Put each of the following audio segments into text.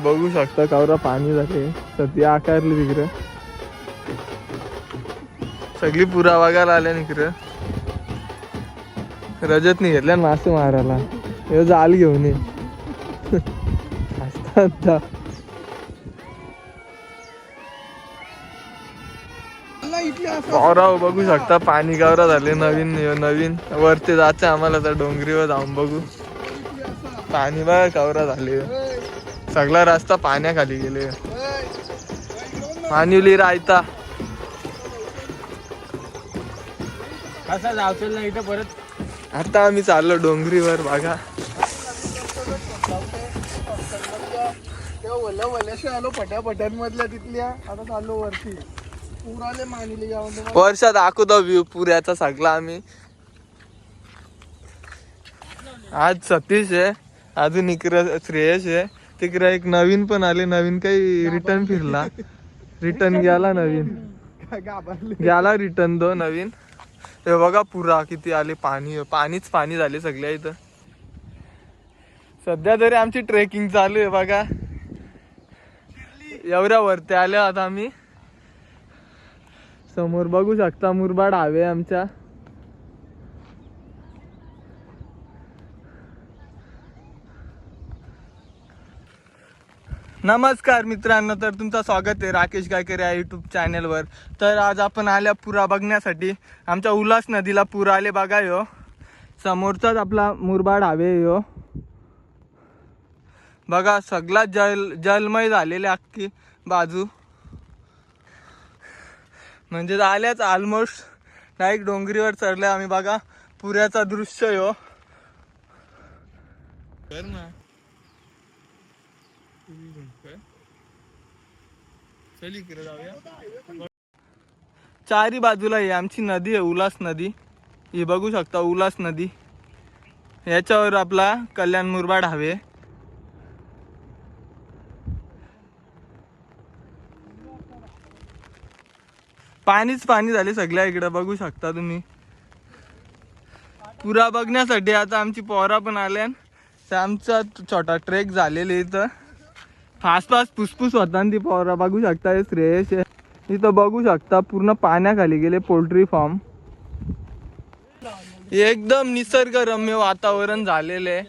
बघू शकता कावरा पाणी जाते सध्या आकारली तिकडं सगळी पुरा बघायला आल्या इकडं रजतनी घेतल्या मासे मारायला हे जाल घेऊन ये गावराव बघू शकता पाणी गावरा झाले नवीन नवीन वरती जायचं आम्हाला तर डोंगरीवर जाऊन बघू पाणी बघा गावरा झाले सगळा रस्ता पाण्याखाली गेले मानिवली रायता असा जावचल नाही इथं परत आता आम्ही चाललो डोंगरीवर बघा आलो पट्यापट्यांमधल्या तिथल्या आता चाललो वरती पुराले मानिले जाऊन वर्षात दाखवतो व्ह्यू पुऱ्याचा सगळा आम्ही आज सतीश आहे अजून इकडं श्रेयश आहे तिकडे एक नवीन पण आले नवीन काही रिटर्न फिरला रिटर्न गेला नवीन गेला रिटर्न दो नवीन हे बघा पुरा किती आले पाणीच पाणी झाले सगळ्या इथं सध्या तरी आमची ट्रेकिंग चालू आहे बघा एवढ्या वरती आल्या आता आम्ही समोर बघू शकता मुरबाड हवे आमच्या नमस्कार मित्रांनो तर तुमचं स्वागत आहे राकेश गायकर या यूट्यूब चॅनलवर तर आज आपण आल्या पुरा बघण्यासाठी आमच्या उल्हास नदीला पूर आले बघा यो समोरचाच आपला मुरबाड हवे यो बघा सगळा जलमय झालेले अख्खी बाजू म्हणजे आल्याच ऑलमोस्ट डायरेक्ट डोंगरीवर चढले आम्ही बघा पुऱ्याचा दृश्य यो कर ना चारी बाजूला ही आमची नदी आहे उल्हास नदी ही बघू शकता उल्हास नदी याच्यावर आपला कल्याण मुरबाड हवे पाणीच पाणी झाले सगळ्या इकडे बघू शकता तुम्ही पुरा बघण्यासाठी आता आमची पोरा पण आल्या आमचा छोटा ट्रेक झालेले इथं फास्ट फुसफुस होता ती पोरा बघू शकता हे श्रेयश इथं बघू शकता पूर्ण पाण्याखाली गेले पोल्ट्री फार्म एकदम निसर्गरम्य वातावरण झालेले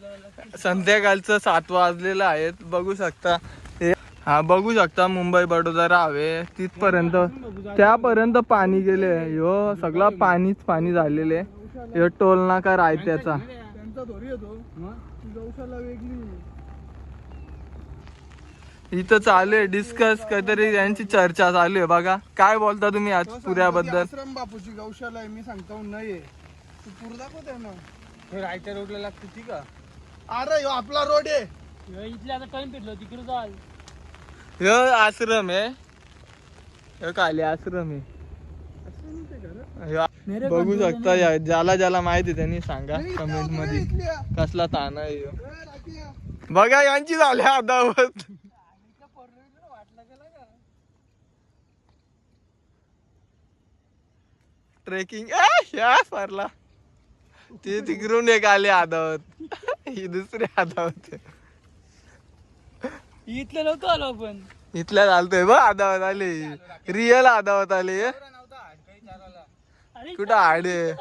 संध्याकाळचं 7 वाजलेलं आहे बघू शकता हा बघू शकता मुंबई बडोदरा हवे तिथपर्यंत त्यापर्यंत पाणी गेले ह्यो सगळा पाणीच पाणी झालेले ह्यो टोल नाका रायत्याचा इथं चालू आहे डिस्कस काहीतरी यांची चर्चा चालू आहे बघा काय बोलता तुम्ही आज पुऱ्याबद्दल आश्रम बापूची गौशाला आहे मी सांगतो नाही तू पूर दाखवते ना रायत्या रोडला लागते ठीक आहे अरे ह्यो आपला रोड आहे इथले आता टाइम भेटलो तिकडे जाल ह्यो आश्रम आहे ह्यो काले आश्रम आहे बघू शकता ज्याला माहिती त्यांनी सांगा कमेंट मध्ये कसला ताना आहे ह्यो बघा यांची झाल्या अदावत ट्रेकिंग या फारला ते तिकडून एक आले आदावत ही दुसरी आदावत इथले लोक आलो आपण इथल्या चालतोय बघ आदावत आले रिअल आदावत आले कुठं आडे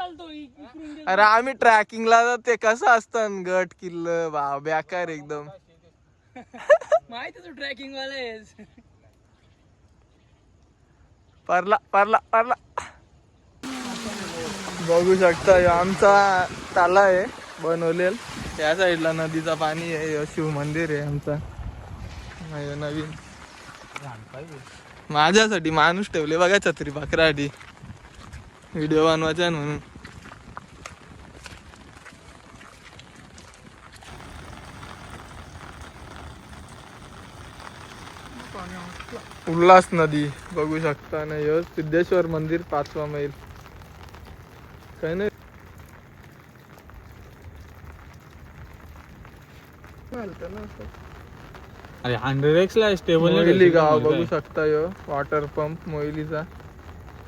अरे आम्ही ट्रॅकिंगला ते कसं असतं गट किल्ल बा बेकार एकदम माहिती तू ट्रॅकिंग वाला आहेस परला परला परला बघू शकता आमचा ताला आहे बनवलेल त्या साईडला नदीचा पाणी आहे शिव मंदिर आहे आमचा नवीन माझ्यासाठी माणूस ठेवले बघा छत्री भाकरासाठी व्हिडिओ बनवायचा म्हणून उल्हास नदी बघू शकता ना ह्यो सिद्धेश्वर मंदिर 5वा मैल काय नाही अरे 100x ला स्टेबल मोहिली गाव बघू शकता यो वॉटर पंप मोहिलीचा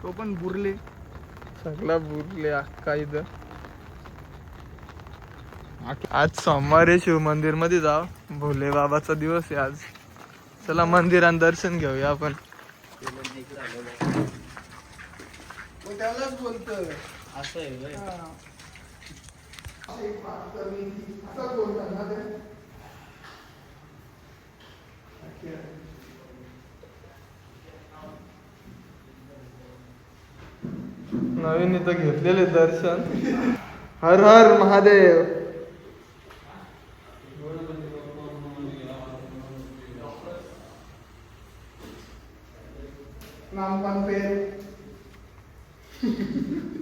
तो पण बुरले सगळा बुरले अख्खा इथं आज सोमवार आहे शिव मंदिर मध्ये जाव भोले बाबाचा दिवस आहे आज चला मंदिरात दर्शन घेऊया आपण. त्यालाच बोलतोय असं आहे व्हय. नवीन इथं घेतलेले दर्शन. हर हर महादेव.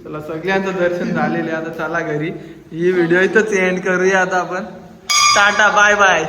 चला सगळ्यांचं दर्शन झालेले आता चला घरी. ही व्हिडिओ इथंच एंड करूया आता आपण. Tata bye bye.